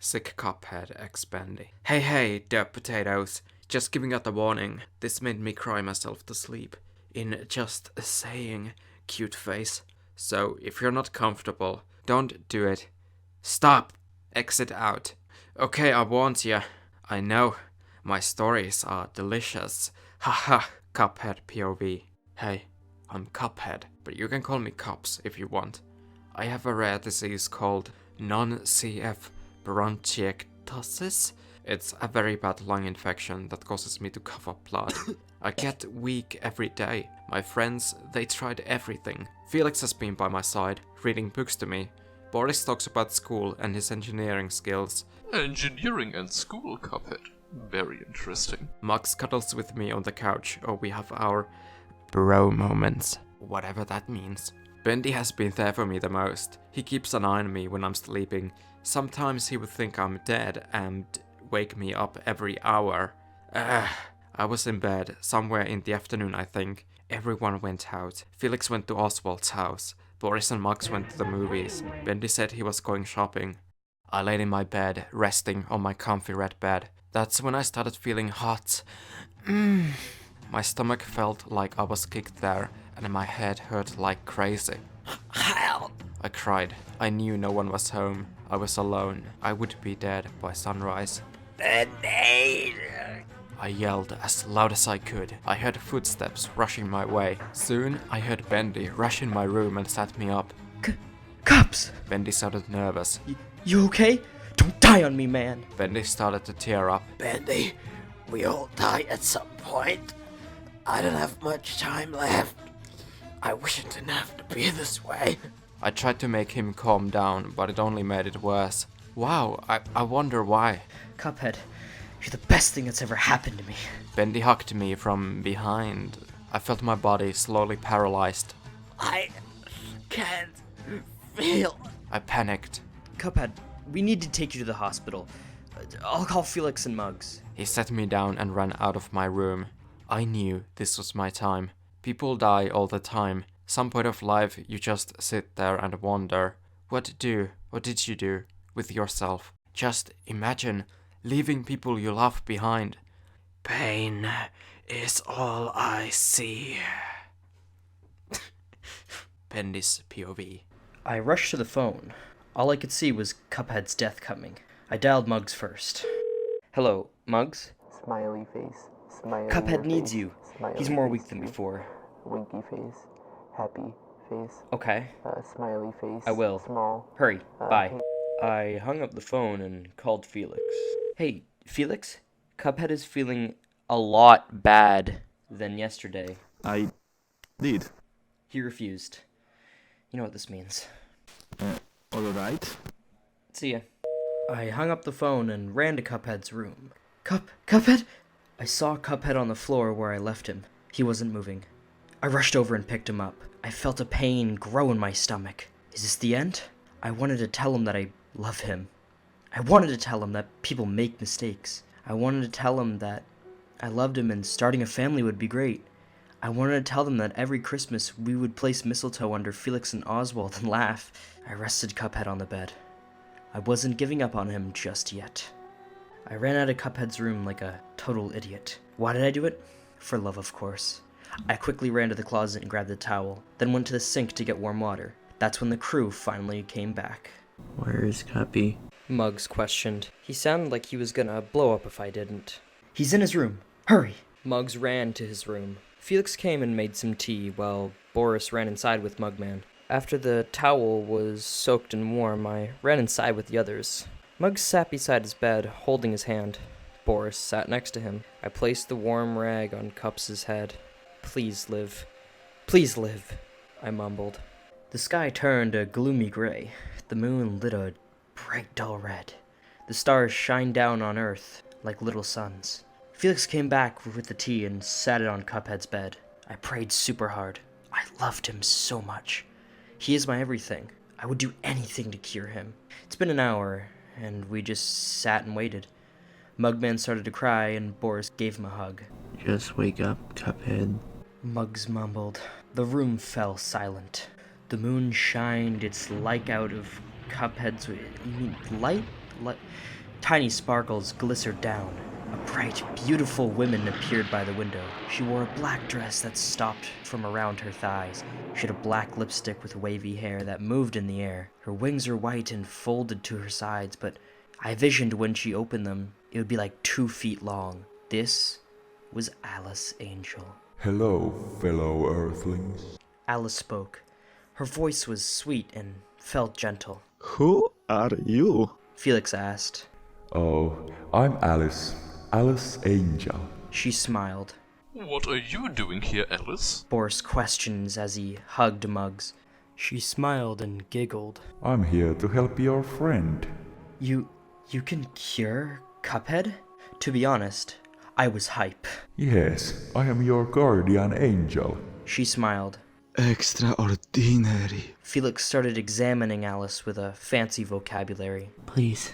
Sick Cuphead x Bendy. Hey, the potatoes. Just giving out a warning. This made me cry myself to sleep. In just saying, cute face. So, if you're not comfortable, don't do it. Stop! Exit out. Okay, I warned ya. I know. My stories are delicious. Haha, Cuphead POV. Hey, I'm Cuphead, but you can call me Cups if you want. I have a rare disease called non-CF bronchiectasis. It's a very bad lung infection that causes me to cough up blood. I get weak every day. My friends, they tried everything. Felix has been by my side, reading books to me. Boris talks about school and his engineering skills. Engineering and school, Cuphead. Very interesting. Muggs cuddles with me on the couch, or we have our bro moments. Whatever that means. Bendy has been there for me the most. He keeps an eye on me when I'm sleeping. Sometimes he would think I'm dead and wake me up every hour. I was in bed, somewhere in the afternoon I think. Everyone went out. Felix went to Oswald's house. Boris and Muggs went to the movies. Bendy said he was going shopping. I laid in my bed, resting on my comfy red bed. That's when I started feeling hot. My stomach felt like I was kicked there, and my head hurt like crazy. Help! I cried. I knew no one was home. I was alone. I would be dead by sunrise. Bendy! I yelled as loud as I could. I heard footsteps rushing my way. Soon, I heard Bendy rush in my room and sat me up. Cups! Bendy sounded nervous. You okay? Don't die on me, man! Bendy started to tear up. Bendy, we all die at some point. I don't have much time left. I wish it didn't have to be this way. I tried to make him calm down, but it only made it worse. Wow, I wonder why. Cuphead, you're the best thing that's ever happened to me. Bendy hugged me from behind. I felt my body slowly paralyzed. I can't feel. I panicked. Cuphead, we need to take you to the hospital. I'll call Felix and Muggs. He set me down and ran out of my room. I knew this was my time. People die all the time. Some point of life you just sit there and wonder, what did you do with yourself? Just imagine leaving people you love behind. Pain is all I see. Bendy's POV. I rushed to the phone. All I could see was Cuphead's death coming. I dialed Muggs first. Hello, Muggs? Smiley face. Smiley Cuphead needs face. you. Smiley He's more face. weak than before. Winky face. Happy face. Okay, Smiley face. I will. Small. hurry, bye. I hung up the phone and called Felix. Hey, Felix? Cuphead is feeling a lot bad than yesterday. I did. He refused. You know what this means. Alright. See ya. I hung up the phone and ran to Cuphead's room. Cuphead? I saw Cuphead on the floor where I left him. He wasn't moving. I rushed over and picked him up. I felt a pain grow in my stomach. Is this the end? I wanted to tell him that I love him. I wanted to tell him that people make mistakes. I wanted to tell him that I loved him and starting a family would be great. I wanted to tell them that every Christmas we would place mistletoe under Felix and Oswald and laugh. I rested Cuphead on the bed. I wasn't giving up on him just yet. I ran out of Cuphead's room like a total idiot. Why did I do it? For love, of course. I quickly ran to the closet and grabbed the towel, then went to the sink to get warm water. That's when the crew finally came back. Where's Cuppy? Muggs questioned. He sounded like he was gonna blow up if I didn't. He's in his room. Hurry! Muggs ran to his room. Felix came and made some tea, while Boris ran inside with Mugman. After the towel was soaked and warm, I ran inside with the others. Muggs sat beside his bed, holding his hand. Boris sat next to him. I placed the warm rag on Cups' head. Please live. Please live, I mumbled. The sky turned a gloomy gray. The moon lit a bright dull red. The stars shined down on Earth like little suns. Felix came back with the tea and sat it on Cuphead's bed. I prayed super hard. I loved him so much. He is my everything. I would do anything to cure him. It's been an hour, and we just sat and waited. Mugman started to cry, and Boris gave him a hug. Just wake up, Cuphead. Muggs mumbled. The room fell silent. The moon shined its light out of Cuphead's... You mean light Tiny sparkles glistered down. A bright, beautiful woman appeared by the window. She wore a black dress that stopped from around her thighs. She had a black lipstick with wavy hair that moved in the air. Her wings are white and folded to her sides, but I visioned when she opened them, it would be like 2 feet long. This was Alice Angel. Hello, fellow Earthlings. Alice spoke. Her voice was sweet and felt gentle. Who are you? Felix asked. Oh, I'm Alice. Alice Angel. She smiled. What are you doing here, Alice? Boris questions as he hugged Muggs. She smiled and giggled. I'm here to help your friend. You can cure Cuphead? To be honest, I was hype. Yes, I am your guardian angel. She smiled. Extraordinary. Felix started examining Alice with a fancy vocabulary. Please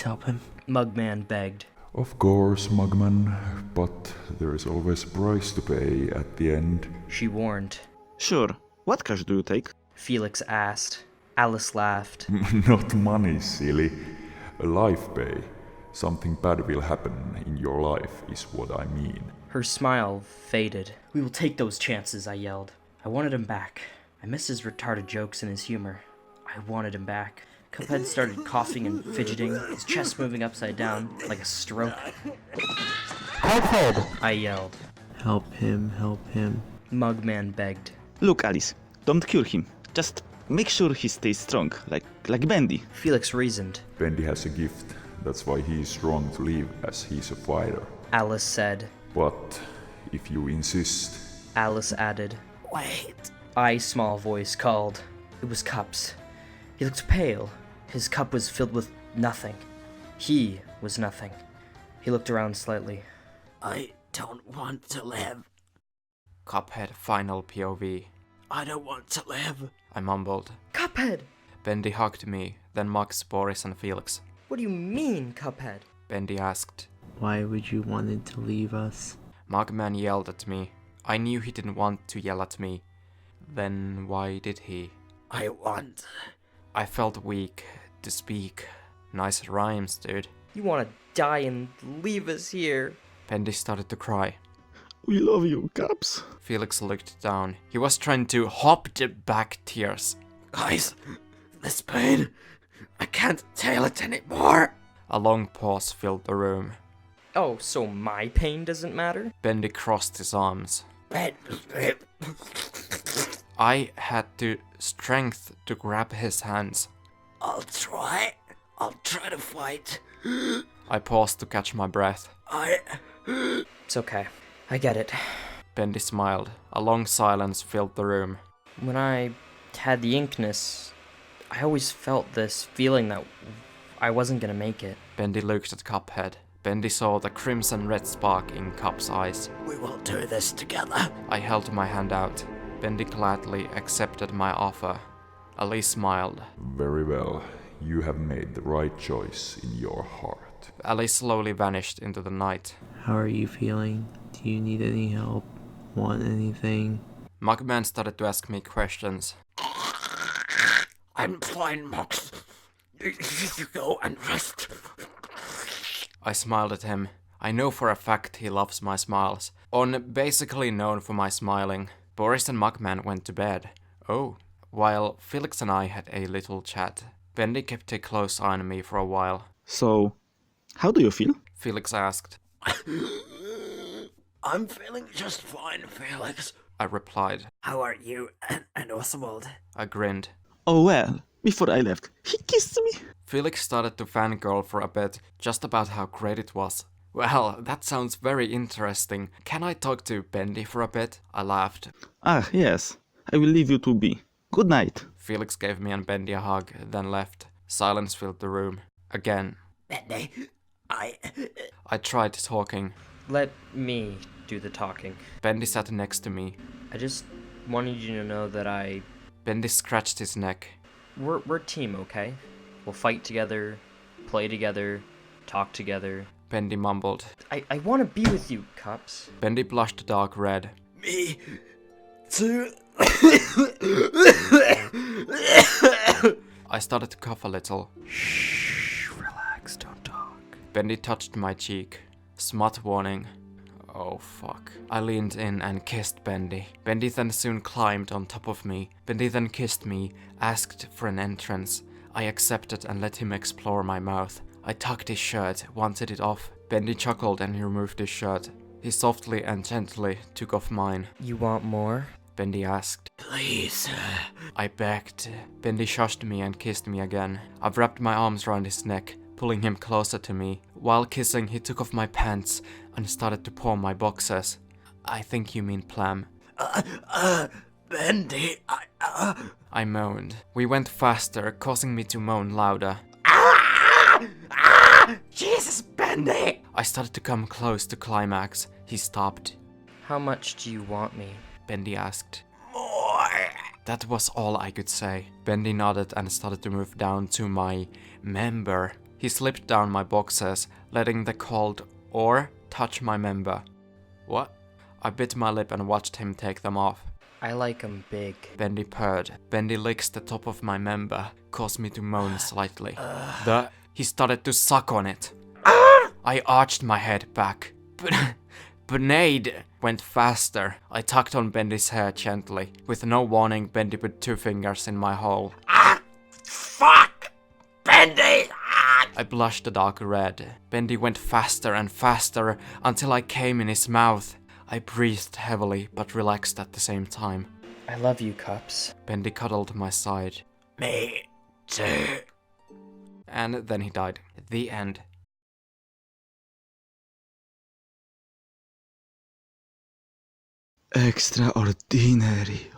help him. Mugman begged. Of course, Mugman, but there is always a price to pay at the end. She warned. Sure. What cash do you take? Felix asked. Alice laughed. Not money, silly. A life pay. Something bad will happen in your life is what I mean. Her smile faded. We will take those chances, I yelled. I wanted him back. I missed his retarded jokes and his humor. I wanted him back. Cuphead started coughing and fidgeting, his chest moving upside down like a stroke. Cuphead! I yelled. Help him. Mugman begged. Look, Alice, don't cure him. Just make sure he stays strong, like Bendy. Felix reasoned. Bendy has a gift. That's why he is strong to live, as he's a fighter. Alice said. But if you insist... Alice added. Wait. I, small voice, called. It was Cups. He looked pale. His cup was filled with nothing. He was nothing. He looked around slightly. I don't want to live. Cuphead final POV. I don't want to live. I mumbled. Cuphead! Bendy hugged me, then Muggs, Boris and Felix. What do you mean, Cuphead? Bendy asked. Why would you want to leave us? Mugman yelled at me. I knew he didn't want to yell at me. Then why did he? I want... I felt weak to speak. Nice rhymes, dude. You want to die and leave us here? Bendy started to cry. We love you, Caps. Felix looked down. He was trying to hop the back tears. Guys, this pain... I can't tail it anymore. A long pause filled the room. Oh, so my pain doesn't matter? Bendy crossed his arms. Bendy. I had the strength to grab his hands. I'll try to fight. I paused to catch my breath. It's okay. I get it. Bendy smiled. A long silence filled the room. When I had the inkness, I always felt this feeling that I wasn't gonna make it. Bendy looked at Cuphead. Bendy saw the crimson red spark in Cup's eyes. We will do this together. I held my hand out. Bendy gladly accepted my offer. Ali smiled. Very well. You have made the right choice in your heart. Ali slowly vanished into the night. How are you feeling? Do you need any help? Want anything? Mugman started to ask me questions. I'm fine, Mox. You go and rest. I smiled at him. I know for a fact he loves my smiles. Basically known for my smiling. Boris and Mugman went to bed. Oh, while Felix and I had a little chat. Bendy kept a close eye on me for a while. So, how do you feel? Felix asked. I'm feeling just fine, Felix. I replied. How are you and Oswald? I grinned. Oh well, before I left, he kissed me. Felix started to fangirl for a bit, just about how great it was. Well, that sounds very interesting. Can I talk to Bendy for a bit? I laughed. Ah, yes. I will leave you to be. Good night. Felix gave me and Bendy a hug, then left. Silence filled the room. Again. Bendy, I tried talking. Let me do the talking. Bendy sat next to me. I just wanted you to know that Bendy scratched his neck. We're a team, okay? We'll fight together, play together, talk together. Bendy mumbled. I want to be with you, Cups. Bendy blushed dark red. me too. I started to cough a little. Shh, relax. Bendy touched my cheek. Smut warning. Oh fuck. I leaned in and kissed Bendy. Bendy then soon climbed on top of me. Bendy then kissed me, asked for an entrance. I accepted and let him explore my mouth. I tugged his shirt, wanted it off. Bendy chuckled and he removed his shirt. He softly and gently took off mine. You want more? Bendy asked. Please. I begged. Bendy shushed me and kissed me again. I wrapped my arms around his neck, pulling him closer to me. While kissing, he took off my pants and started to paw my boxers. I think you mean Plam. Bendy, I moaned. We went faster, causing me to moan louder. Jesus, Bendy! I started to come close to climax. He stopped. How much do you want me? Bendy asked. More! That was all I could say. Bendy nodded and started to move down to my member. He slipped down my boxers, letting the cold ore touch my member. What? I bit my lip and watched him take them off. I like 'em big. Bendy purred. Bendy licks the top of my member, caused me to moan slightly. He started to suck on it. I arched my head back. Benade went faster. I tugged on Bendy's hair gently. With no warning, Bendy put 2 fingers in my hole. Fuck! Bendy! I blushed a dark red. Bendy went faster and faster until I came in his mouth. I breathed heavily but relaxed at the same time. I love you, Cups. Bendy cuddled my side. Me too. And then he died. The end. Extraordinary.